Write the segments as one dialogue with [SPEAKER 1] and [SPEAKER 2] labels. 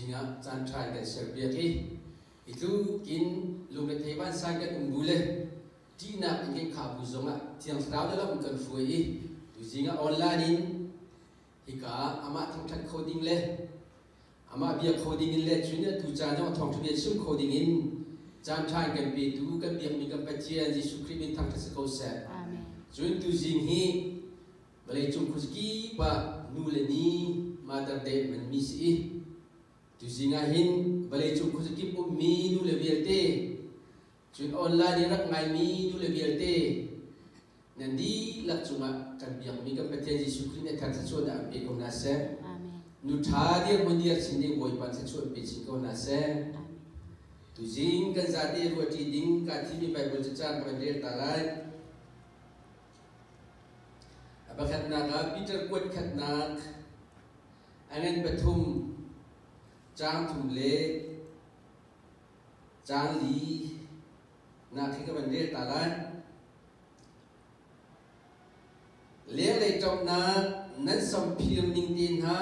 [SPEAKER 1] singa chan trai kan serbia ki itu kin lung le theiban san kan umbule ti na ingin kha bu zonga tiang tao dalam kan fuai tu singa online in hika ama thang that coding le ama bia coding in le chunya tu cha no thong tu bia sum coding in chan trai kan pe tu kan bia mi kan pathian Jesu Christ in thang thas ko se
[SPEAKER 2] amen
[SPEAKER 1] chun tu jing hi balai chung khuski pa nu le ni Mother Day man mi si tu singa hin balai chung khuski pu mi nu le vialte chun online rak ngai mi nu le vialte nandi lak chunga kan biak mi kan pathian Jesu Christ ne thang sa chu da pe ko na se
[SPEAKER 2] amen
[SPEAKER 1] nu tha dia mondir sinde boi pan sa chu pe chi ko na se tu jing kan za de ro ti ding ka thi mi Bible cha chan kan der ta lai abakat na ka Peter kwat khat na angan pathum chang thum le chang li na thi ka ban der ta lai le le trong na nan som phim ning tin ha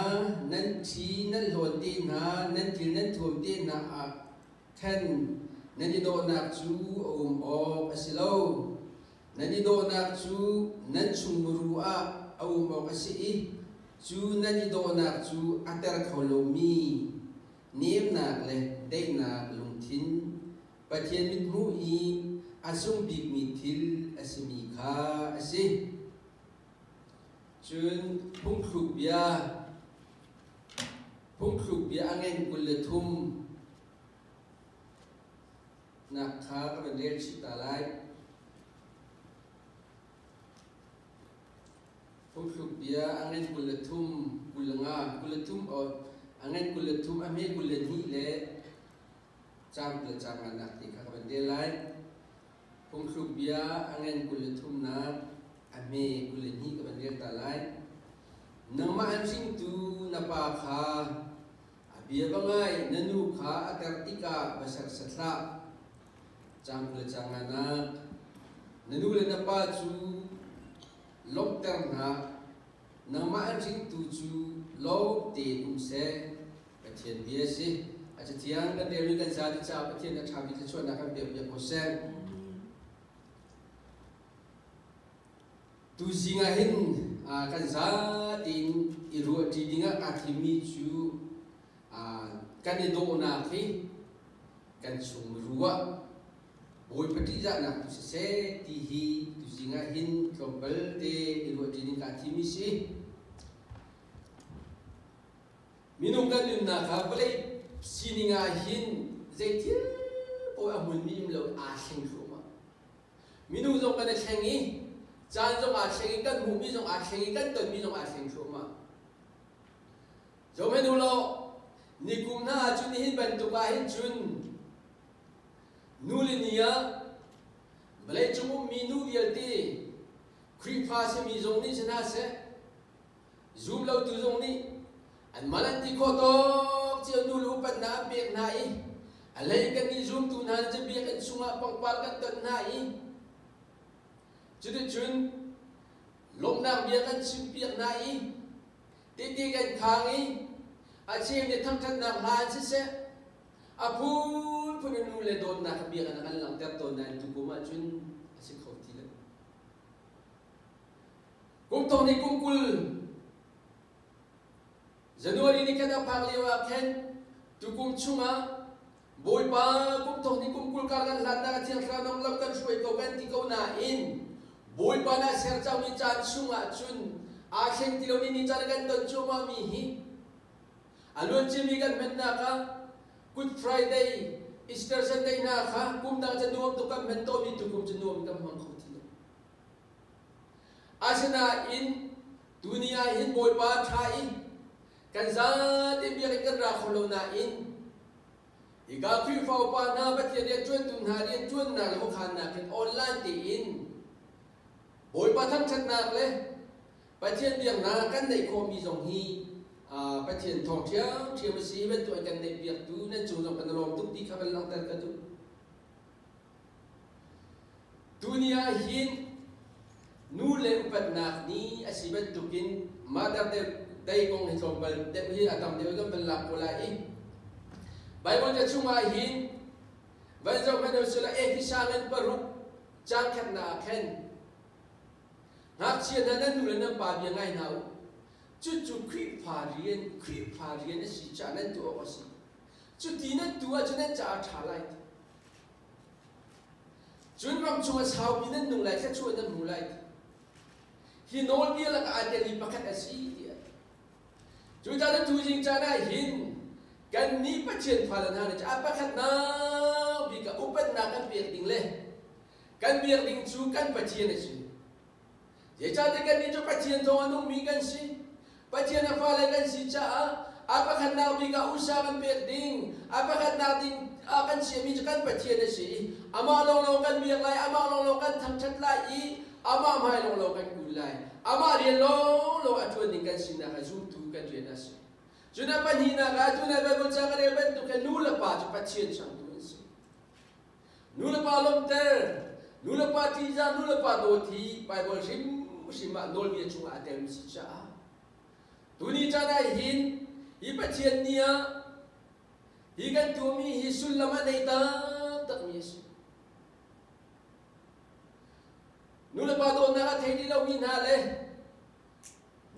[SPEAKER 1] nan thi nan lon tin ha nan til nan thum tin na a khan nan di do na chu o asilo nan di do na chu nan chung muru a o asi chu nan di do na chu atar kholomi nem na le dei na lung thin pathian mit mu i asung big mi thil asimi kha asi chun phung khuk bia angen kul le thum na kha ka ban der chi ta lai phung khuk bia angen kul le thum kul nga kul le thum o angen kul le thum ame kul le ni le cham na ti kha ka ban der lai phung khuk bia angen kul le thum na ame kul le ni ka ban der ta lai nang ma an sing tu na pa kha abia bangai nanu kha atartika basar satla cham le changana nanu le na pa chu lok ter na nang ma an sing tu chu lo te se pathian bia si acha tiang ka der ni kan sa ti cha pathian na thabi cha chon na kan be be ko se tu singa hin kan sa tin iru ti dinga ka thimi chu kan do na khi kan chung ruwa boi pati ja na tu se ti hi tu singa hin global te iru ti dinga ka thimi si minung kan lim na ka balai sininga hin zaitil o amun mi lo a sing ruma minung zong kan thengi chan zong a thengi kan mu mi zong a thengi kan ton mi zong a theng ruma zo menu lo nikum na chun hin ban tu ka hin chun nulinia balai chung mi nu vialti kripa se mi zong ni chana se zoom lo tu zong ni an malanti ko to che nu lu pat na pek na I alai kan ni zoom tu na je bi kan sunga pang par kan ton na I chun chun lom na bi kan sim pek na I ti ti kan khang I a chem ne thang thang na han se a phun phun nu le don na bi kan kan lang ter ton na tu ko ma chun asi khoti le kum to ni kum kul Januari ni kada pagliwa ken tukum chunga boy pa kum to ni kum kul kargan landa ka tiang kranong lam kan suai ko kan ti ko na in boy pa na ser chaw ni chan chunga chun a khen ti lo ni chan kan ton chuma mi hi alon chimi kan men na ka Good Friday Easter Sunday na ka kum da chan nuam to kam men to mi tukum chan nuam kam mang khoti lo asana in dunia hin boy pa thai kan za te bi kan ra kholo na in iga kri fa pa na ba ti de chun tu na de chun na lo khan na kan online ti in boy pa tham chat na le pa chen biang na kan nei kho mi jong hi pa chen thong thiang thiam si ben tu kan nei biak tu na chu jong kan rom tu ti kha ban lang tar ka tu dunia hin nu le upat na ni asibat tukin Mother Day kong hisong bal de hi atam de gam bal la pola I Bibleจะช่วยหินวันเจ้าไม่ได้สุลเอกิชาเงินปรุกจางแค่นาแค่หากเชียนนั้นดูแลน้ำปลาเบียงไงหนาวจุดคลิปพาเรียนนั่นสิจานั้นตัวก็สิจุดที่นั้นตัวจะนั้นจะอาถรรพ์จุดรำชงสาวปีนั้นนุ่งไหลแค่ช่วยนั้นนุ่งไหลหินโนเบียแล้วก็อาจจะรีบประคัตสิจุดจานั้นทูจิงจาได้หินกันนี้ปัจเจียนพาลนาเนี่ยจะประคัตนาบิกอุปนากันเบียดดิ่งเลยกันเบียดดิ่งจูกันปัจเจียนสิเจ้าเด็กกันนี้จะปัจเจียนตัวนุ่มมีกันสิปัจเจียนพาลกันสิจ้าapakah nabi ka usahakan perding apakah nabi akan siami kan pacien si ama long kan biak lai ama long kan thang chat lai ama mai long kan gulai ama rian long atuan kan sina ka zum tu kan rian as juna panhina ka juna babul sangar ben tu kan nula pa pacien sang tu si nula pa long ter nula pa tiza nula pa doti bible sim nol bi chung atem si cha tuni chana hin iba cian niya higan tumi hisul lama naita tak miyas nula pa do na athay ni law minhale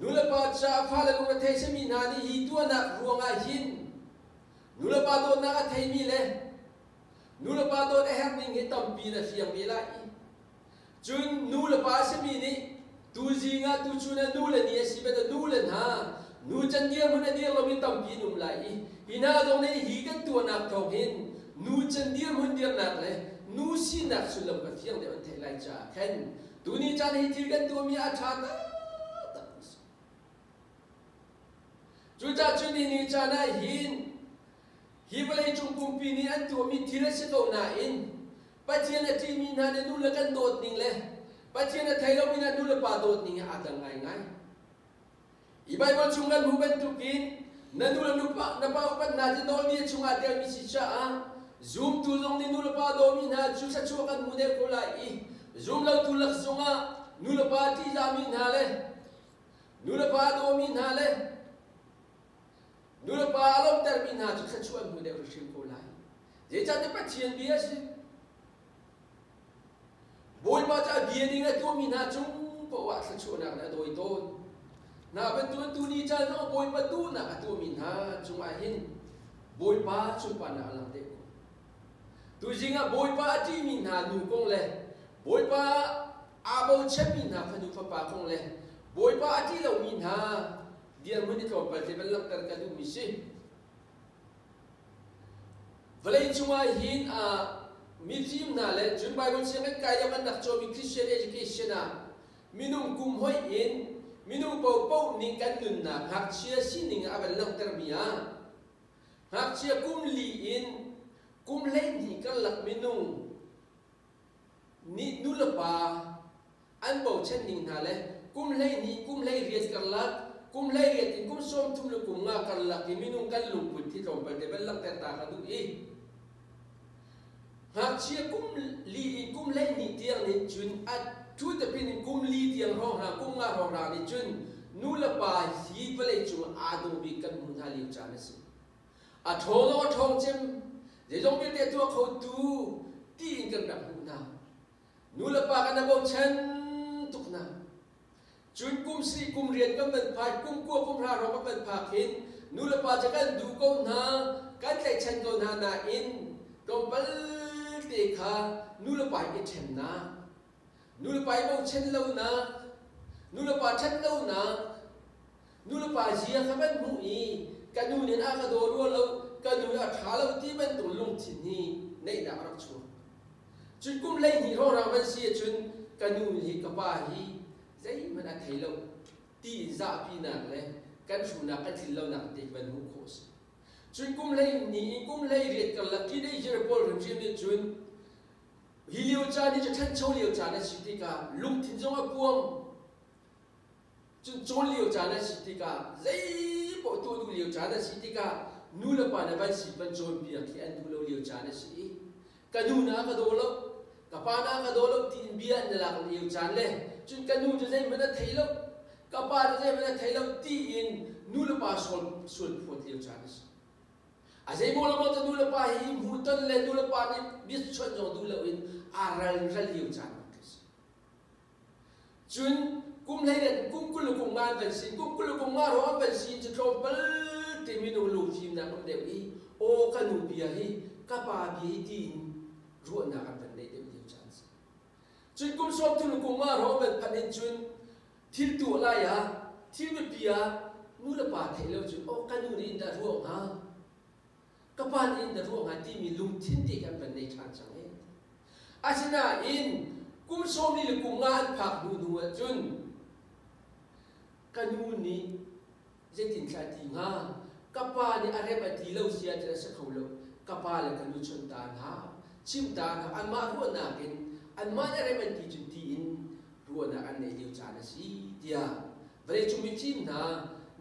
[SPEAKER 1] nula pa sa phala lung athay sa minhani hitu anak ruang ahin nula pa do na athay mile nula pa do na hapning hitampi na siyang milai jun nula pa sa mini tuzi nga tuchuna nula niya sibeta nula ha nu chân dia mun dia lo min tam pi num lai ina dong nei hi kan tu nak thau hin nu chân dia mun dia nak le nu si nak sulam ka thiang de an thai lai cha khen tu ni chan hi thil kan tu mi a tha ta chu cha chu ni cha na hin hi balai chung pum pi ni an tu mi thil se ko na in pa chian a ti mi na ne nu la kan dot ning le pa chian a thai lo mi na nu la pa dot ning a ta ngai ngai Bible chungan huban tukin nanula lupa napaupat natin doon niya chunga dia misi siya zoom tulong ni nula pa doon na chusa chukan mune kulai zoom law tulak sunga nula pa ti jamin hale nula pa doon hale nula pa alom termin ha chusa chukan mune kushim kulai je chate pa chien bias boy pa cha bieding na doon ha chung po wa sa chunak na doy doon na betul tu ni chan no boy pa tu na atu min ha chung ahin boy pa chung pa na alang te tu jinga boy pa ti min ha nu kong le boy pa abo che min ha phanu fa pa kong le boy pa ti lo min ha dia mun ni ko pa te bel tar ka du mi si vale chung ahin mi jim na le chung bible se ka ya man nak cho mi christian education na minum kum hoi in minung pau ni kan nun na hak chia sining abal lang termia hak chia kum li in kum le ni kan lak minung ni nulapa an bau chen ning na le kum le ni kum le riet kan lak kum le riet in kum som tum lu kum nga kan lak ni minung kan lu put thi thom pa de bal lang ter ta ka du e hak chia kum li in kum le ni tiang ni chun at tu te pin kum li tiang hong na kum nga hong na ni chun nula pa hi pale chu adu bi kan mun ha li cha na si a thong lo thong chem je jong bi te tu kho tu ti in kan na hu na nula pa kan bo chen tuk na chun kum si kum riat kan ben phai kum ko kum ra ro kan ben pha khin nula pa cha kan du ko na kan lai chen ko na na in kom pal te kha nula pa i chen na nula pa bo chen lo na nula pa chen lo na nula pa jia kha ban mu i kanu nen a ka do ro lo kanu a tha lo ti ban tu lung thin ni nei da rak chu chun kum lai ni ro ra ban si chun kanu hi ka pa hi zai man a thai lo ti za pi na le kan chu na ka thil lo na te ban mu khos chun kum lai ni kum lai riat ka la ki dei jer pol rim jim ni chun hi liu cha ni cha than chau liu cha na si ti ka lung thin jong a puam chun chon liu cha na si ti ka zai po tu du liu cha na si ti ka nu la pa na ban si ban chon bi ki an du lo liu cha na si ka nu na ka do lo ka pa na ka do lo tin bi an la ka liu cha le chun ka nu je zai man a thai lo ka pa je zai man a thai lo ti in nu la pa sol sol phot liu cha na si อาศัยโมละโมจะดูละป่าหิมหูต้นเลยดูละป่านี่บิดชนจงดูละอินอารัลรัลลิวจานจุนกุมเลยกุมกุลกุมงานเป็นสิ่งกุมกุลกุมงานร้อนเป็นสิ่งจะโทรเปิดที่มีนูลูกทีมนักเด็กอีโอกันูเบียฮีกับปาเบียดีนรัวนักเป็นเด็กเดียวจานจุนกุมสอบทุลกุมงานร้อนเป็นพันจุนทิลตัวอะไรอะทิลเบียนูละป่าเทเลจุนโอกันูนี่อินดารัวฮะกับปาอินดารัวฮะที่มีลุงทิ้งเด็กเป็นในทางจังเองอาชนะอินกุมสอบนี่กุมงานผักดูดูจุนกันยูนี่เจตินชาติงากับปานี่อะไรแบบที่เราเสียจะสักเขาเรากับปาเลยกันยูชนตาหาชิมตาหาอันมารัวนักเองอันมาอะไรแบบที่จุดที่อินรัวนักอันในเดียวจานสิเดียเวลาจุมิชิมนะ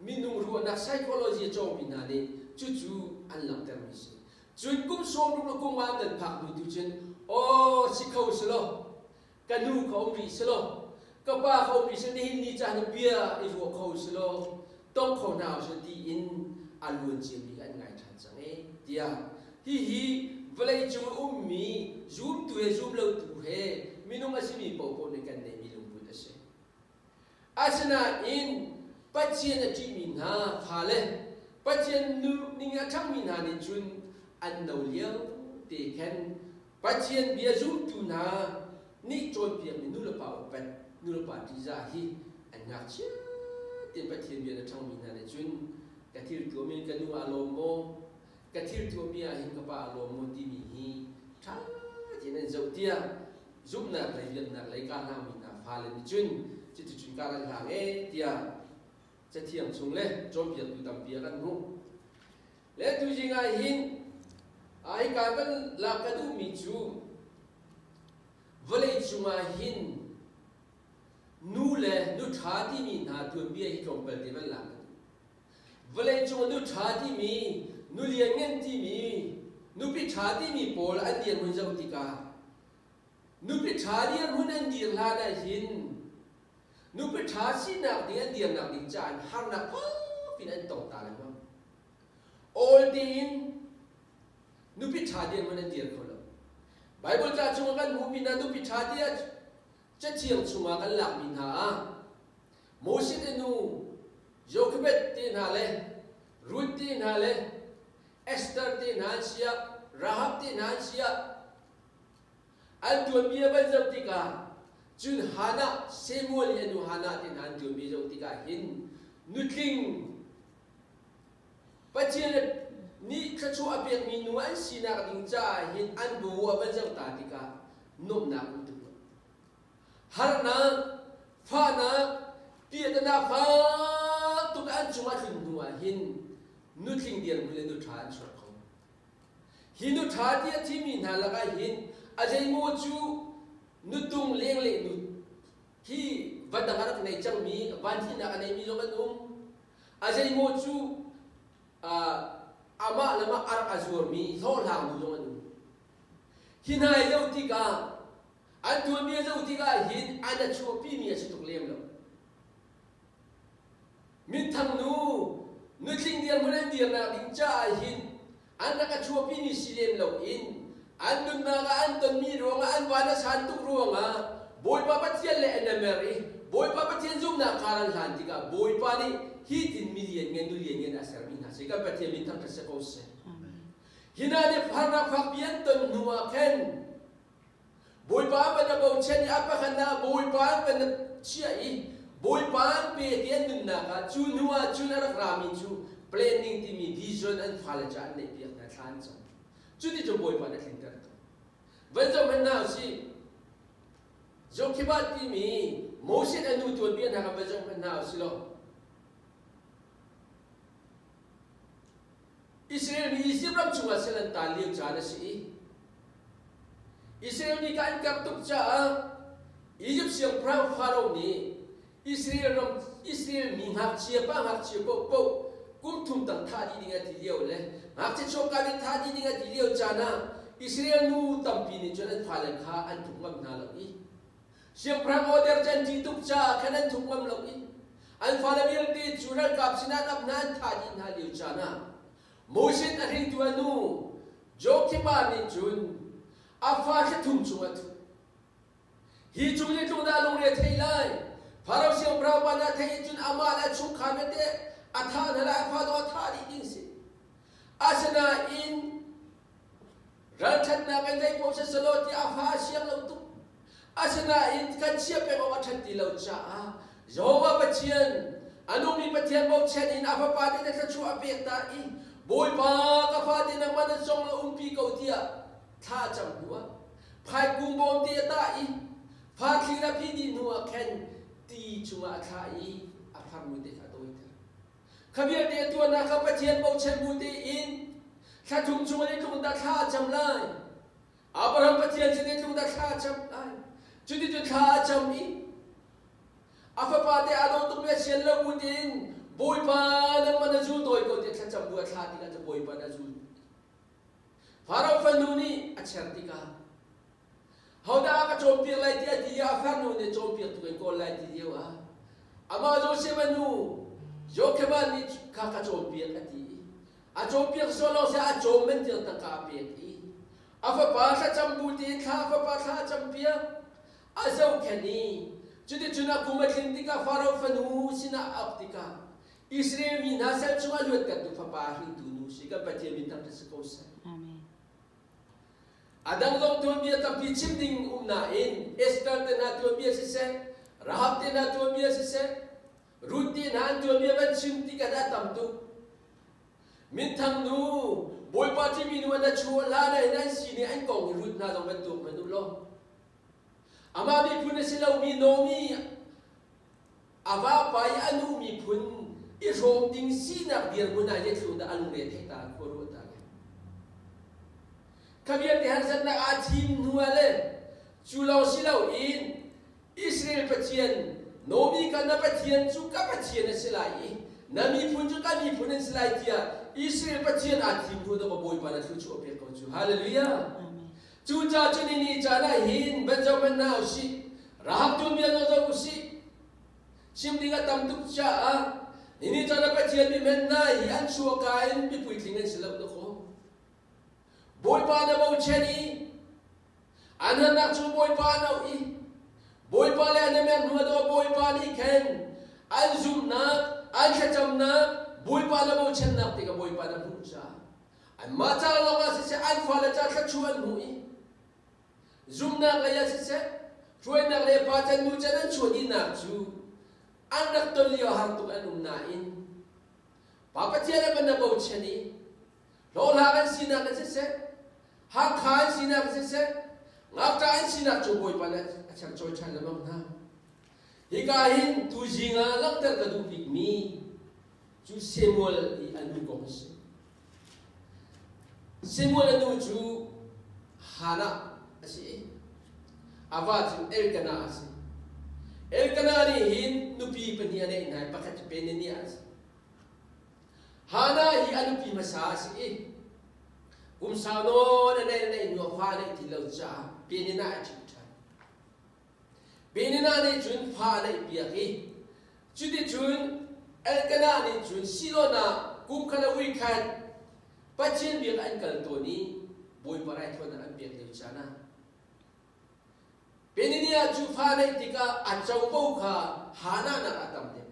[SPEAKER 1] มินุรัวนัก psychology จอมินานี่จู่ๆอันหลังเติมมิสิจุดกุมสอบรูปกุมงานเดินผักดูดูจนโอ้สิเขาสโลกันยูเขามีสโลกับป้าเขามีสิ่งที่นี่จานเบียร์ไอ้พวกเขาสิโลต้องเขาหนาวสุดที่อินอันล้วนเจียมีอันไงทันจังเอเดียฮีเวลาจุ่มมีจุ่มตัวจุ่มเราตัวเฮมีน้องอาชีพมีปอกในกันในมีลุงบุตรเสอาชนะอินปัจเจียนที่มีนาพาเลปัจเจียนนูนี่ทั้งมีนาในจุนอันเราเลี้ยงเด็กแค่ปัจเจียนเบียจุ่มตัวนานี่โจนเบียมีนู่นละเปล่าเป็นนูรปาดีจ้าฮีอันงักเชื่อเต็มไปเทียนเบียร์ทั้งมีนาในจุนกะทิรตัวมีกันนูอารมณ์โมกะทิรตัวมีหินกับอารมณ์โมที่มีฮีท่าที่นั่นเจ้าเตี้ยจุ่มนักเลยเบียร์นักเลยการนามีนาฟาเลนจุนจิตจุนการหางเอเตี้ยจะเที่ยงชงเลยจอมเบียร์ตัวดำเบียร์กันหูและตัวจริงไอ้หินไอ้การเป็นหลักกันดูมีจูเวลาจุมาหินนูเลยนูท้าที่มีนาตัวเบียร์ที่ตรงไปที่มันหลังเวลาจงนูท้าที่มีนูเลี้ยงเงินที่มีนูพิท้าที่มีโปลอันเดียนหุ่นเจ้าติกานูพิท้าเดียนหุ่นอันเดียนลาได้หินนูพิท้าสินักเดียนเดียนนักดิจานหางนักพ้อพินันตกตาเลยมั้งโอลดีนนูพิท้าเดียนหุ่นอันเดียนคนละไบเบิลจะจงกันมูมินานูพิท้าเดียนจะเที่ยงชุมากันหลักมินาโมเสสนูโยคเบตตีนาเลรูตตีนาเลเอสเตอร์ตีนาเชียราฮับตีนาเชียอันตัวเมียเป็นเจ้าติกาจุนฮานะเซมูเอลนูฮานะตีนานตัวเมียเจ้าติกาหินนุทิงปัจเจกนี่ขชัวเปียกมีนูอันสีนักดิงจ้าหินอันบัวเป็นเจ้าตาติกานุ่มนักอุตุฮานะฟานะเปียตนาฟาตุกอันจุมาถึงนัวหินนุทิงเดียนมุเลนุทานชดเขาหินนุทานเดียที่มีนาละกันหินอาจจะโมจูนุตุงเลี้ยงเลี้ยนุที่วัดดังรักในจังมีวันที่นักในมีโลกันอาจจะโมจูอามาละมาอาร์อาจูร์มีโซลามุโลกันหินายเจ้าติกาอันตัวเมียเจ้าติกาหินอันนั้นชัวปีเมียสิตุกเลี้ยงเรามิทังนูนึกสิ่งเดียวมันเดียวนักดิจ้าหินอันนักชัวปีนี่สิเลี้ยงเราอินอันดุนนักอันต้นมีรวงอันวานาสันตุรวงอ่ะบอยป้าปัจเจียนเล่นเมรีบอยป้าปัจเจียนซุ่มนักการันหลันติกาบอยป้านี่ฮิตินมีเดียนเงินดูเลียนเงินอาศัยมินาสิกับปัจเจียนมิทังกษัตริย์โอเซหินาเนี่ยพาราฟักเบียนต้นนัวเข็นบอยป้าเป็นแบบเช่นอัปปะขันนาบอยป้าเป็นเชี่ยอีบอยป้าเป็นเดียนดุนนักจูนัวจูนักรามิจูplanning ที่มี vision and ฟาลจานในเปียกในทานจังจุดที่จะบอยป้าในทิ้งกันวันจำเป็นน่าสิจงคิดว่าที่มีโมเสสอนุตัวเบียนนะครับวันจำเป็นน่าสิโลอิสราเอลมีอิสราเอลจุมาเซลันตาเลี้ยงจานสิอิสราเอลมีการกับตุกจ้าอียิปต์เสียงพระฟาโรห์นี้อิสราเอลมีหักเชียป้าหักเชียโป๊ะกุมทุ่มตั้งท่าดีดิ้งที่เลี้ยวเลยหักเชียโชกาบิท่าดีดิ้งที่เลี้ยวจานะอิสราเอลนู้ตั้มปีนี้จนอันฟ้าเลขาอันถูกมั่งนาลอีเสียงพระโอเดอร์จันทีตุกจ้าแค่นั้นถูกมั่งลอีอันฟ้าเลเบียลตีจุรัลกับสินานับนานท่าดีน่าเลี้ยวจานะ Moses aring tuanu Jokimani Jun Afa Tum Chuatu He Juni Tunalong Retailai Parosio Brahmana Tayjun Amala Chukanate Atana Fado Tari Insi Asana in Rantatna when they possess a lot of Hasiam. Asana in Kansiape of Atati Locha, Zova Patian, Anumi Patian Bochan in Apapati that a true apeta in Boy Park, in a mother song Umpico dear, Tajam Dua, Pai Gumbom dear, Parky Rapidi Nua can teach Makai, a family Katoita. Come here there to another Patian Bochan Budi in. Katum Jumani to the Kajam line. Abraham Patian to the Kajam line. Judy to Kajam in. Afapade Adon to Messian Lagudin. Boy Pan and Manazul go to Kajam Buatati at the Boy Panazul. Faro Fanuni at Chartica. How the Akachopia like the idea of Fanuni Chopia to call like the Yua. Amazo Semanu. Jokaman Kakachopia at the Achopia solo sa achomen til takapeti. Afa pasa chambuti kafa pasa champia. Azaw kani. Jadi cuna kumatintika faro fanu sina aptika. Israel minasal cuma luat katu papahi tunu sika patia minta kesekosa. Amen. Adang long tuan biar tapi cimding umnain. Esther tena tuan biar sise. Rahab tena tuan biar sise. Rutin han tuan biar ban cimtika datam tu. Mintang nu, boy party minu na chua lana ina sini ang kong root na dong bentuk menulo. Amami pun sila umi nomi, ava pai anu mi pun isom ding sinak biar muna je tunda alung reteta korota. Kami tihan sana atim nuale, chulau silau in Israel patian, nomi kana patian suka patian silai, nami pun juga mi pun silai dia. Israel patian atim tu dah boy pada cucu opir kau cu. Haleluya. Cuca cini ni cara hin Benjamin na usi. Rahab tu biar nozau usi. Sim tinggal tam tu cia. Ini cara patian ni menna hian suo kain bi puitingan silap tu ko. Boy pada bau cini. Anak nak cu boy pada i. Boy pada ane men dua dua boy pada ikan. An zoom nak, an kacam nak. Boy pada mau cendak tiga boy pada punca. An mata lawa sese an fala jaka cuan hui. Zoom nak laya sese. Cuan nak laya pacan nu jalan cuan nak cu. An nak tolio hartu an nain. Papa tiada benda bau ceni. Lola an sinak sese. Hak kan sinak sese. Ngakta an sinak cu boy pada acak coy chan lemang na. Hikahin tu jinga lak terkadu pikmi. Ju Samuel di anu kongsi. Samuel anu ju Hana asi. Ava ju Elkana asi. Elkana ni hin nupi peniane inai pakat peneni asi. Hana hi anu pi masa asi. Sano na inu fale ti lauja penina ajuta. Penina ni jun fale piaki. Judi jun Elkana ni jun silona kumkana wikan pacien biar angkal toni boy parai tuan an biar leucana peninia ju fane tika acau bauka hana na atam de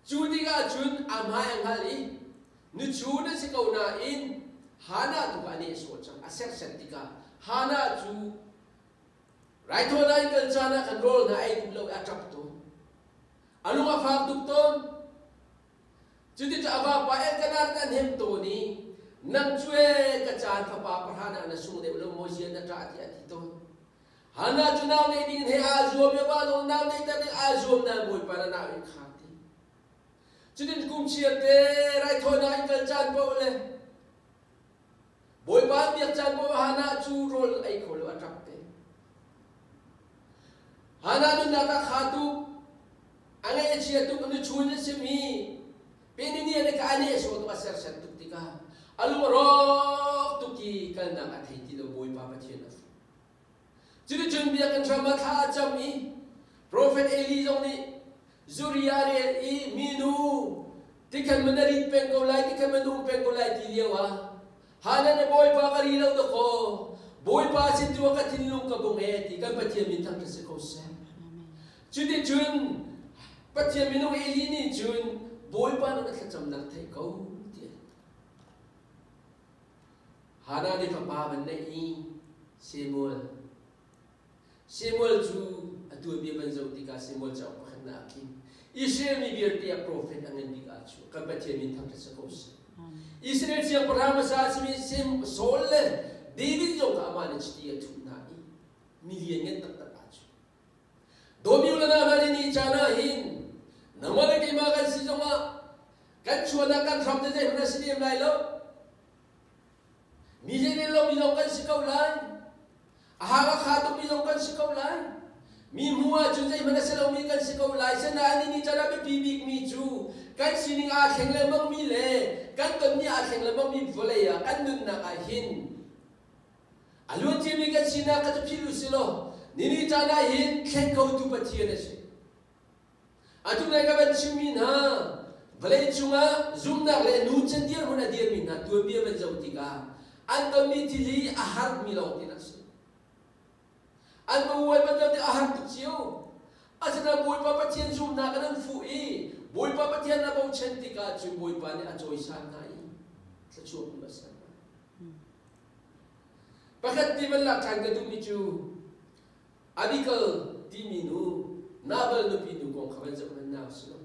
[SPEAKER 1] judiga jun amai angali nu juna sikauna in hana tu kani socang aser sentika hana ju right tuan angkal jana control na ai lo atap tu Alung afak tukton, jadi tu apa Elkana kan hem tu ni, nang cuy kacan papa perhana na sung de belum mozian na terakhir hati tu. Hana junau ni dingin he azom ya balong nau ni tadi azom na boy pada nak ikhati. Jadi kum siate rai thoi na ikan can boleh. Boy pada biar can boleh hana curol ai kolo atap te. Hana tu nak khatu. Angai cia tu kena cuci semi. Peni ni ada keane suatu asar satu tika. Alu rok tu ki kena kat hati lo boy papa cia naf. Jadi jun biarkan sama kacam ni. Prophet Eli jong ni Zuriare i minu Tikan menarik pengkau lai, tikan menung pengkau lai ti dia wa. Hana na boy pa karilaw do ko. Boy pa si tuwa ka tinlong ka bungeti, kan patiyan mintang kasi ko sa. Judi jun, patiyan minung ilini jun, boy pa na nakacham naktay ko. Hana ni papaman na Samuel. Samuel ju atu bi banzaw tika Samuel sa pakan na akin. Israel mi birti a prophet ang indiga chu. Kapatid min thang sa kos. Israel siya parama sa asmi Saul David jo ka amana chti atu na milyen tak tak chu. Domi ula na ni chana hin. Namala kay makan si jonga. Kan chuana kan thamte je na sinim lai lo. Mijin lo milongkan si kaulay. Ahaka khato milongkan si kaulay. Mi mua chu jai mana selo mi kan si kaulay. Sana ani ni chara be bibik mi chu. Kan sining a kheng le mang mi le. Kan ton ni a kheng le mang mi vole ya. Kan nun na ka hin. Alun ti mi kan sina ka pilu silo. Nini chana hin kheng kau tu pathian se. Atu na ka ban chimin ha. Vale chunga zum na le nu chen dir hona dir min na tu bi ban zau ti ka. An kami tili ahar milaw tinasi. An mahuway man daw ti ahar tuksiyo. Asa na buhay papatiyan zoom na ka ng fui. Buhay papatiyan na bang chanti ka at yung buhay pa ni Ajoy Sanay. Sa chuk mo sa na. Bakit di man lakang ka dumidyo? Abikal di minu. Nabal no pinu kong kabansa man na sila.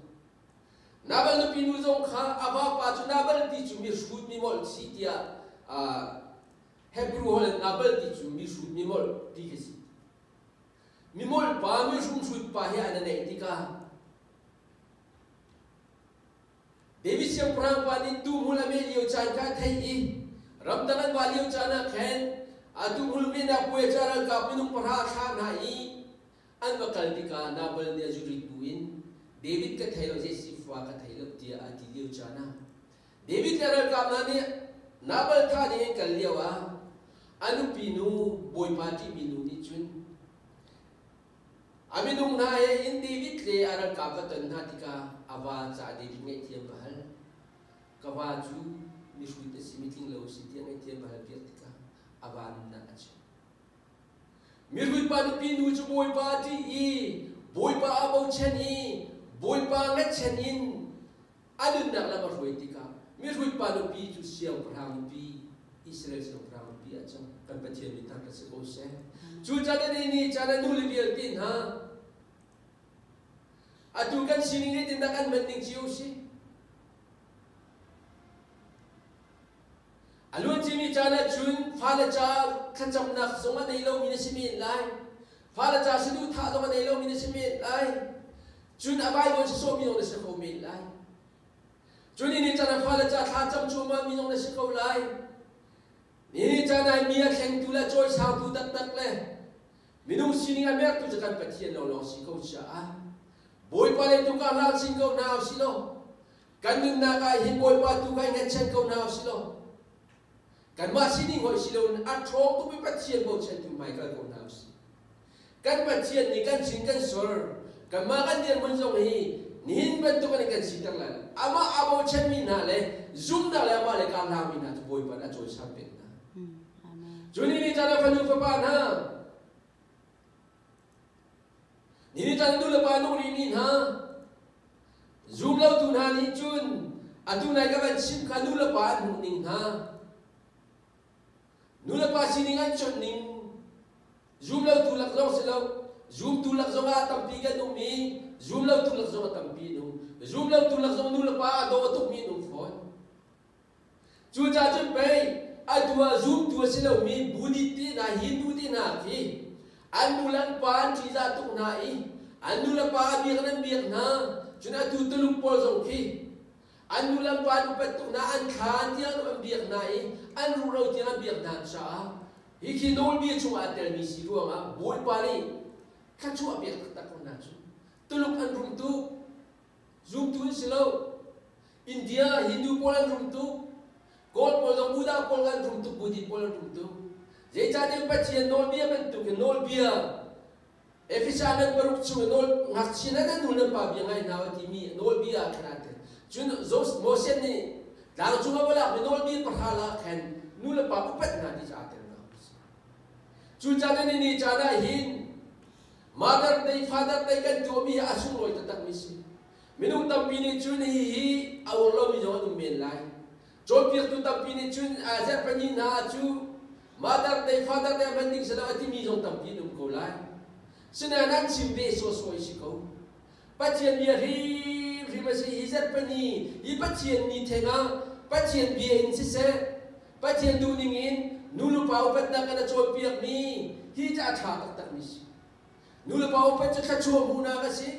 [SPEAKER 1] Nabal no pinu zong ka aba pa chu nabal di chu mirshut mi mol sitya. Hebrew holen nabal ti chu mi shoot mi mol ti kesi mi mol pa mi shoot pa hi ana nei ti ka David siang prang pa ni tu mula me liu chan ka thai i ram dangan wa liu chana khen atu mul me na pue chara ka pinung para kha na i an bakal ti ka nabal ni ajuri tuin David ka thailo je sifwa ka thailo ti a ti liu chana David ka ka na ni Nabal tha ni kalliawa anu pinu boy party pinu ni chun aminung na e in David le aral kapatan na tika ava cha David ngai thiam bahal kawa ju mi shuite simiting lo sitia ngai thiam bahal tika avan na acha mirui pa pinu chu boy party I boy pa abau chen I boy pa ngat chen in adun na la baroi tika mirui pa no pi chu siang prang pi Israel siang prang pi acha kan pathian mi ta ka se ko se chu chana ni chana nu li bial tin ha atu kan sining ni tindakan mending chiu si alun chimi chana chun phala cha khacham nak songa nei lo mi si mi lai phala cha sidu tha songa nei lo mi si mi lai chun abai bo so mi no se ko mi lai Juni ni chana phala cha tha cham chuma mi nong na sikau lai. Ni chana mi a kheng tu la choi sao tu tak tak le. Minung sining a mer tu jakan pathian lo sikau cha a. Boy pa le tu ka la sikau na silo. Kan nun na ka hin boy pa tu ka ngat chen kau na silo. Kan ma sining hoi silo a thong tu bi pathian bo chen tu mai ka kau na si. Kan pathian ni kan sing kan sor. Kan ma kan dir mun song hi. Nihin bentuk kan ikan sitang lah. Ama abau cemi na le, zoom na le ama le kalami na tu boy pada joy sampai na. Juni ni cara panu papan ha. Ini cara tu lepas nung ini ha. Zoom lau tu na ni jun. Atu naik kawan sim kan tu lepas nung ning ha. Nu lepas sini kan cun ning. Zoom lau tu lak zong selau. Zoom tu lak zong atam tiga nung mi. Zoom lau tu lak zong tampi nung, zoom lau tu lak zong nu lepa do tuk mi nung phone. Chu cha chun pei, adua zoom tu silau mi Buddhist na Hindu ti na fi. Anu lan pan chi za tuk na I, anu lepa biak nan biak na, chuna tu telung pol zong fi. Anu lan pan upet tuk na an khan ti an biak na I, an rurau ti an biak na cha. Iki nol bi chu atel mi si ruang a boy pa ni. Ka chu biak tak tak na chu. Tuluk an room tu, zoom tu silau. India Hindu polan room tu, Gold polan Buddha polan room tu, Buddhist polan room tu. Jadi jadi patien nol biar bentuk nol biar. Efisien beruk cuma nol ngaksinan nol nampak biar ngai nawat ini nol biar kerana. chun zos mosen ni dang chunga wala minol bi pathala khen nula pa upat na di cha ter na chu cha ni cha da hin mother day father day kan jo mi asung loi ta tak mi si minu tam pi ni chun hi awlo mi jo nu men lai jo pi tu tam pi ni chun a zer pa ni na chu mother day father day ban ning sa da ti mi jo tam pi nu ko lai sina nan sim be so so si ko pa chen mi ri ma si hi zer pa ni hi pa chen ni thenga pa chen bi in si se pa chen du ning in nu lu pa upat na kana cho pi mi hi cha tha tak tak mi si nu lu pa upat cha cho mu na ka si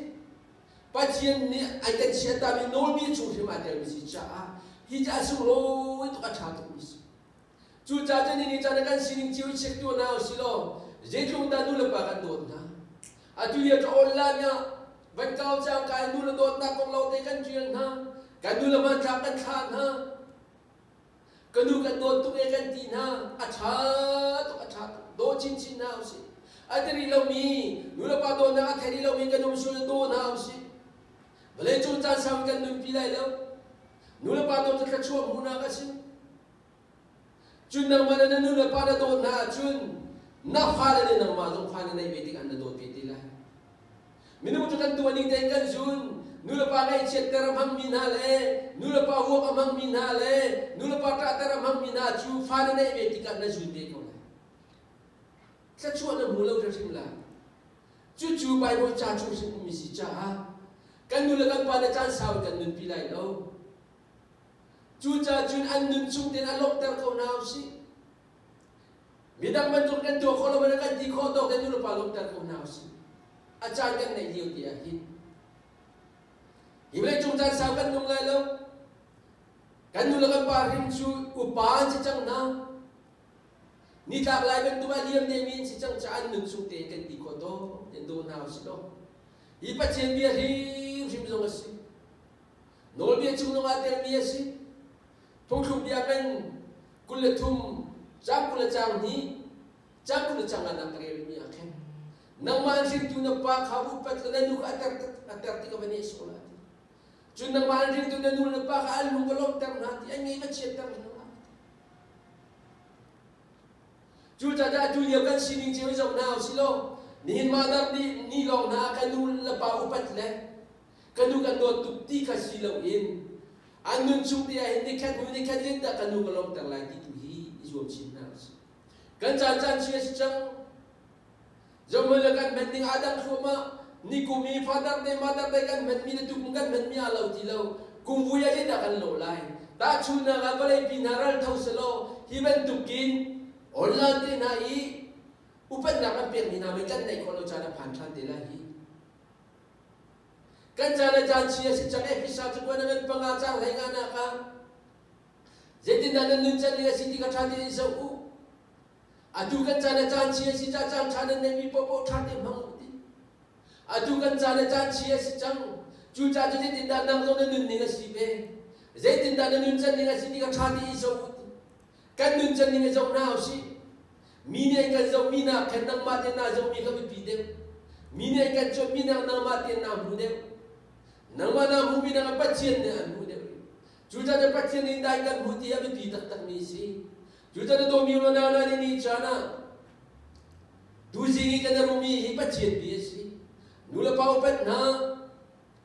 [SPEAKER 1] pa chen ni ai kan sia ta mi no mi chu ma ta mi si cha hi cha su lo to ka tha tak mi si chu cha cha ni cha na kan sining chiu chek tu na si lo je chung da nu lu pa kan do na atu ye to online nya van kau cha ka nu lu do na kong lo te kan chiang na kan nu lu ma cha kan kha na kanu kan do tu e kan ti na acha do chin chin na si ateri lo mi nu lo pa do na theri lo mi kan nu su do na si bale chu cha sam kan nu pi lai lo nu lo pa do ta chu mu na ka si chun nang ma na nu lo pa da do na chun na pha le nang ma jong pha na nei be ti kan na do pi ti lai minu chu kan tu ani te kan jun nula pa ngai chet teram hang min ha le nula pa ho amang min ha le nula pa ta teram hang min ha chu fa na nei be ti kan na jun de ko la sa chu na mu lo sim la chu chu bai bo cha chu sim mi si cha ha kan nula kan pa na chan sao kan nun pi lai lo chu cha chun an nun chung ten alok ter ko na si midang man tuk kan to ko lo man kan ti ko to kan nula pa lok ter ko na si a chan kan nei liu ti a hin Imlay chung chan sao kan nung lai lo kan nung lakan pa rin su upahan si chang na ni tak lai kan tuwa liam ne min si chang chaan nung sung te kan di ko to yan do na si lo ipa chen biya rin sim zong si nol biya chung nung atel biya si pong chung biya kan kulatum chang kulachang ni chang kulachang anak karel biya ken nang man si tu na pa kabupat ka na nuk atar ti ka ba ni isola chun nang mahal rin tu na nula pa ka alung kalong ter nati ay ngay matsyet ter na chu cha cha chu liao kan sining chiu zong na si lo nihin madar ni lo na kan nula pa upat le kan nu kan do tu ti ka si lo in an nun chung ti ay ni kan yin da kan nu kalong ter lai ti tu hi izom chin na si kan chan chan siya si chang zong mo kan mending adang kuma ni kumi father de mother de kan met mi de tu kan met mi alo ti lo kum vuya je da kan lo lai ta chu na ga balai pinaral thau se lo hi ben tukin online te na i upan na kan pe ni na me kan nei ko lo cha na phan than de la hi kan cha na chan chi si chang episode chu na ngan panga cha lai nga na ka je tin da nun chan ni si ti ka tha ti so u atu kan cha na chan chi si cha chang tha na nei mi po po tha te mang adu kan cha na chan chi si chang chu cha chu tin da nang zo na nun ni ga si be zai tin da na nun chan ni ga si ti ka tha ti so kan nun chan ni ga zo na si mi ne ka zo mi na kan nang ma te na zo mi ka bi de mi ne ka cho mi na nang ma te na mu de nang ma na mu mi na pa chen ne an mu de chu cha de pa chen ni dai kan mu ti ya bi tak tak mi si chu cha de do mi lo na na ni cha na du ji ni ka na ru mi hi pa chen bi si nula pa upat na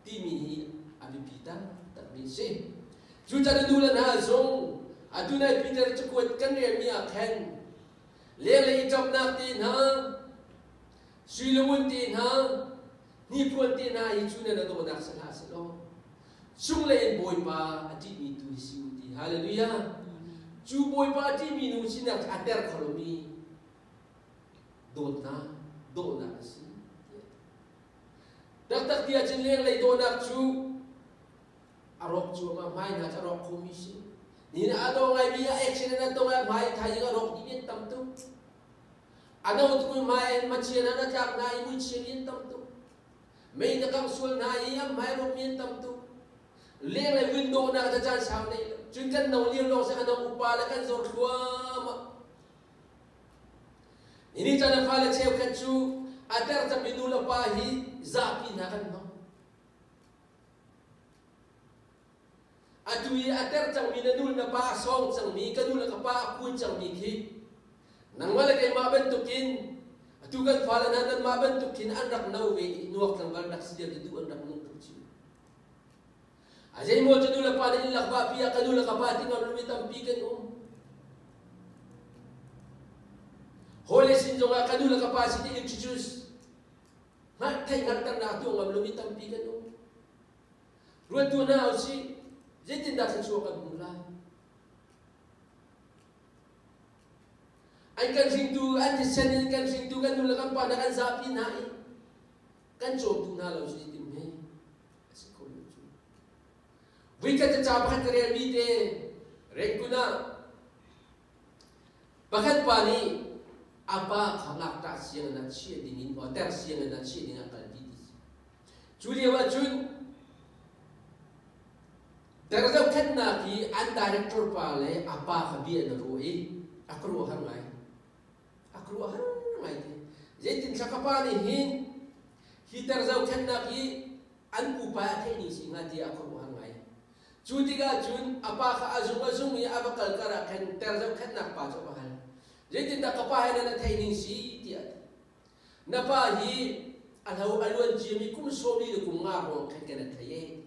[SPEAKER 1] ti mi hi abi pita tak bi si chu cha de nula na zong atu na Peter chu kwat kan re mi a khen le le chop na ti na sui lu mun ti na ni pon ti na hi chu na do na sa la sa lo sung le boy pa ati mi tu si ti hallelujah chu boy pa ti mi nu si na ater kholomi do na si dak tak dia chen leng lai do nak chu arok chu ma mai na arok khumi si ni na ado ngai bi action na to ngai mai thai ga rok ni bin tam tu ado tu mai ma chen na jak na i mu chen bin tam tu mei na kam sul na i am mai rok bin tam tu leng lai window na ta chan sao nei chun kan no liu lo sa kan upa la kan zor khwa ma ini chan fa la cheu kan chu atar ta binula pa hi zapi na kan no atui ater chang mi nanul na pa song chang mi kanul ka pa kun chang mi khi nang wala kay mabentukin atugan falananan mabentukin anrak nawe nuwak lang baldak siya du anrak nung tuchi ajay mo tanul pa din lakba piya kanul ka pa tingal lumitang pikan Holy sinjonga kanul capacity introduce Matay ngartan na ito ang lumitang pikan Ruwan doon na si Jadi tidak sesuai mula. Kan singtu, anti senin kan singtu kan dulu kan pada kan sapi naik. Kan job tu nalau si timhe. Sekolah tu. Wika tercapai kerja bide, rekuna. Bahkan pani apa kalak tak siang nak cia dingin, atau siang nak cia dengan kalbidi. Juli awak Terasa kena ki an director pale apa kabian roi akru hangai jadi sakapa ni hin hi terasa kena ki an upa ni singa dia akru hangai judi ga jun apa ka azung ya apa kalkara kan terasa kena pa so bahal jadi tak apa na thaining si dia napa hi alhau alwan jimi kum sobi kum ngaro kan kana thaye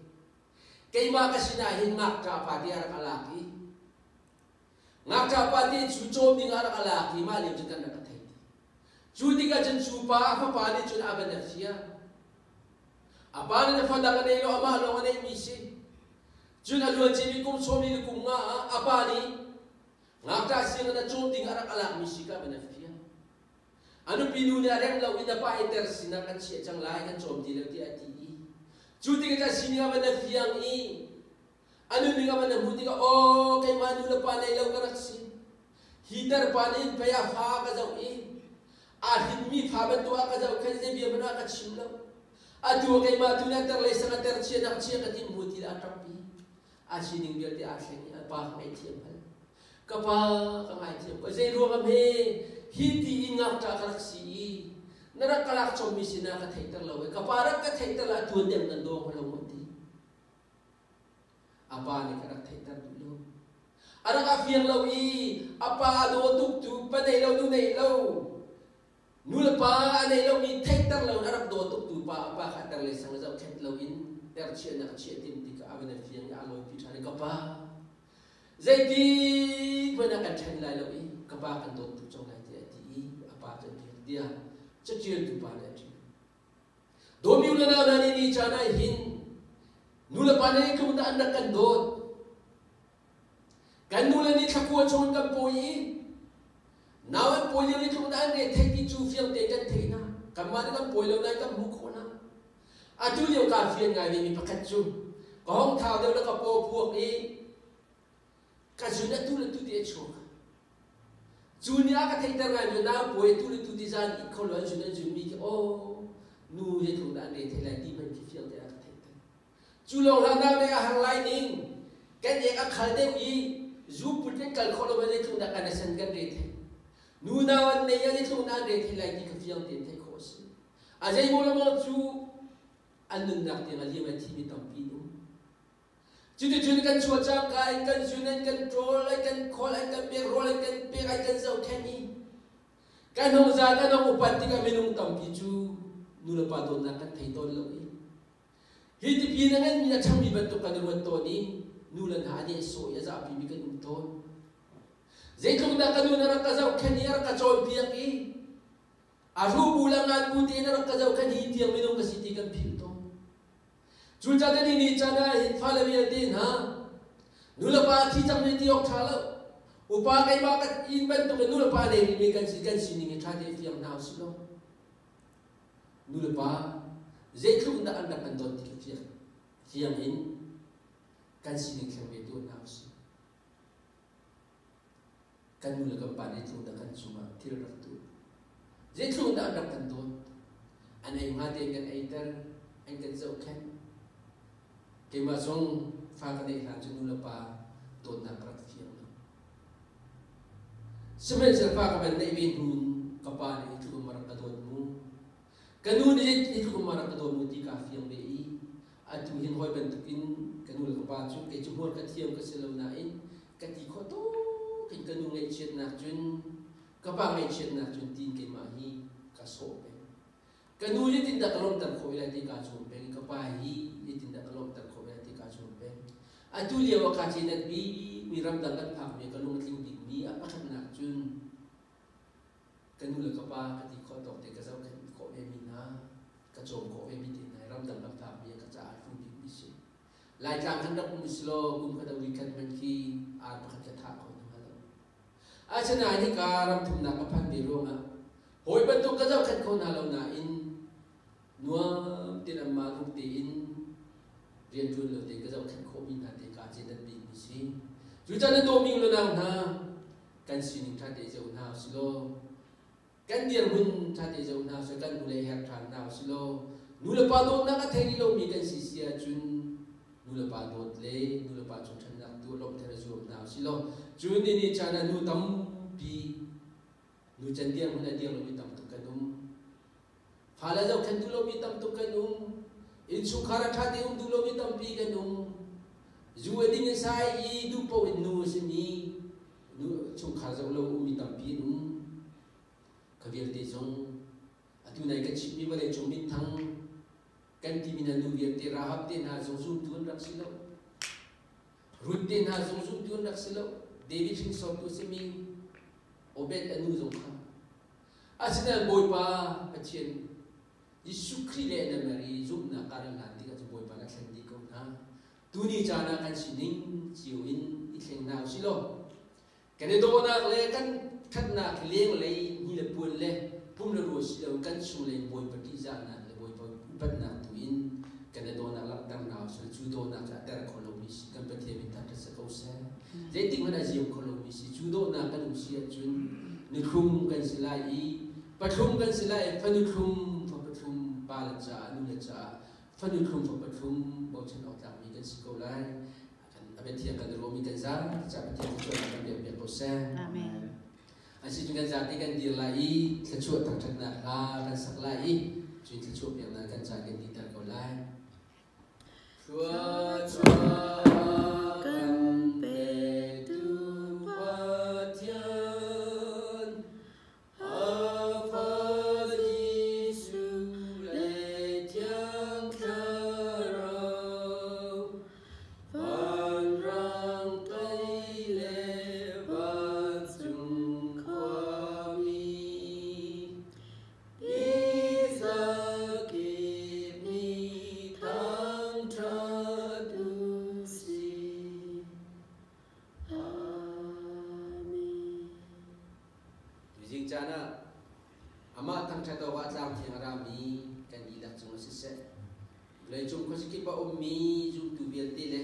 [SPEAKER 1] kay makasinahin ngakapati arak alaki ngakapati sucob ding arak alaki malim jukan nakatay judi ka jan supa apa pani jun aban nafsiya apani na fadakan na ilo amalo na imisi jun aluan jimi kum somi kum nga apani ngakasi na job ding arak alak misi ka benafsiya ano pinunya rem law ina pa iter sinakan siya jang lain kan job dilaw ti ati Judi kita sini apa na fiang i, anu ni apa na buti ka oh kay manula pa na ilaw karaksin, hitar pa na in paya fa ka jaw i, ahid mi fa ba tuwa ka jaw kan zebi apa na katsimlaw, atu kay matuna terlay sa katersiya na katsiya katim buti la atrapi, asining biar ti asin apa kay tiyam kapa kamay tiyam, kasi ruwa kami hiti ingak ta karaksi. Narakalak chom misina ka thaitar lawe kaparak ka thaitar la tuan dem nan do ko lawti apa ni karak thaitar dulo arak afiang lawi apa do tuk tu panai law du nei law nul pa anai law mi thaitar law arak do tuk tu pa apa ka tar le sang jaw thait lawin ter chia na chia tim ti ka abana fiang ya law pi thani ka pa zaiti bana ka than lai lawi ka pa kan do tuk chong lai ti apa jan dia Cecil tu pada tu. Domi ulana nani ni cana hin. Nula pada ni kemudian anda kandot. Kandula ni takua cuma kampoi. Nawan poi ni kemudian anda teki cufiang tekan tena. Kamana kan poi lo naik kan mukona. Atu dia kafian ngai ni pakat cu. Kau tahu dia nak kapo puak ni. Kazuna tu dia cu. Junia ka thaitar ngai na poi tu tu design ikolo juna jumi ki oh nu ye tu da ne thelai ti man ki fiel te ka thaitar julong la na ne hang lai ning kan ye ka khal de yi zu putin kal kholo ba ne tu da kana san kan re the nu na wan ne ye tu da ne thelai ti ka fiel te the ko si ajai mo lo chu anun nak te ngali ma ti mi tam pi nu Jadi kan cuaca kan junan kan troll kan call kan be roll kan be kan zau kani kan hong za kan hong upati ka minung tampi ju nula pa don na kan thai ton lo i hiti pinangan mi na chang mi bantu kan ro to ni nulan ha ni so ya za pi mi kan ton zaitung da kan na ka zau kani ar ka chol piak i aru bulang at puti na ka zau kan hiti ang minung ka siti kan pi to Julja tadi ni cana hitfala biar din ha, nula pa kijam ni tiok thalo, upa kay makat inban tu nula pa ni ni kan sini ni thade tiang nau silo, nula pa zeklu na anda kan dot tiang in kan sini kan betul nau silo, kan nula kan pa ni tu na kan cuma tirak tu, zeklu na anda kan dot, anai mati kan aitar, aitar zau kan. Kema song fakane ha junula pa tot na praktiyan semen serpa ka ban nei bin kapa ni itu marak kadon mu kanun ni itu marak kadon mu ti ka fiang be i atu hin hoi bentukin kanul kapatu ke jumhur katiam ke selaunain kati khoto kin kanung ngai chet nak jun kapa ngai chet nak jun tin ke mahi kaso pe kanul ni tindak kalom tar khoi la ti ka chum pe kapa hi ni tindak kalom tar khoi la ti ka chum pe atu lia wakati nak bi miram dangan phak me kalung tling dik mi apakat nak jun kanul kapa kati khoto te ka zau kan ko e mi na ka chom ko e mi tin na ram dangan phak me ka cha fu dik mi se lai jang han dak muslo kum ka dawi kan man ki ar pakat ka tha ko na lo achana ni ka ram thum na ka phan bi ronga hoi ban tu ka zau kan ko na lo na in nuam tin amma ru te in rian chun lo te ka zau kan ko mi na te ka che dat bi mi si ju cha na do mi lo na na kan sin tha te zo na slo kan dia hun tha te zo na so kan le her than na slo nu le pa do na ka thei lo mi kan si sia chun nu le pa do le nu le pa chu than na tu lo the zo na slo chun ni cha na nu tam pi nu chan dia hun dia lo mi tam tu kanum phala zo kan tu lo mi tam tu kanum in su khara tha de du lo mi tam pi kanum zu ding sai I du po in nu si ni nu chu kha zo lo mi tam pi num kavier te zong atu nai ka chip mi bale chong min thang kan ti min nu viet te rahap te na zong zum tun rak silo rut te na zong zum tun rak silo David sing so tu se mi obet anu zong kha asina boy pa achien Yesu Christ le na mari zum na karal na ti ka boy pa na thang di ko na tuni chana kan sining chiwin I thleng na silo kan do na le kan khat na leng le ni le pun le pum le ro si lo kan su le boy pa ti za na le boy pa pat na tu in kan do na lak tam na so chu do na cha ter ko lo mi si kan pa the mi ta ta sa ko se le ti mana ji ko lo mi si chu do na kan si a chun ni khum kan si lai I pathum kan si lai pa ni khum pa pathum pa la cha nu le cha fa ni khum pa pathum bo chen ok ta mi kan si ko lai kan abe thia kan ro mi kan za cha pa thia chu kan be ko se amen asi juga jati kan dir lai kecuat tak ternak lah kan sak lai cuy kecuat yang nak kan jaga di tak kau lai kan petu patian apa Yesu le tiang karau panrang kai lebat jung Jana ama tang chata wa tlam thiang rami kan ilak chung se se le chung ko sikit pa ummi zu tu bial ti le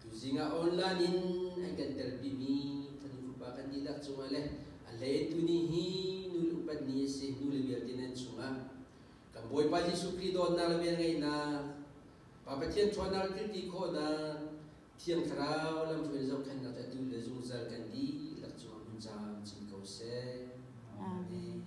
[SPEAKER 1] tu zinga online in ai kan terbi mi thanu pa kan ilak chung le ale tu ni hi nul upat ni se nul bial ti nan chunga kan boy pa Yesu Christ don na le ngai na pa pa thian chon na ti ko na thiang khrao lam choi zo kan na ta tu le zung zal kan di lak chung mun jam chin ko se Amen.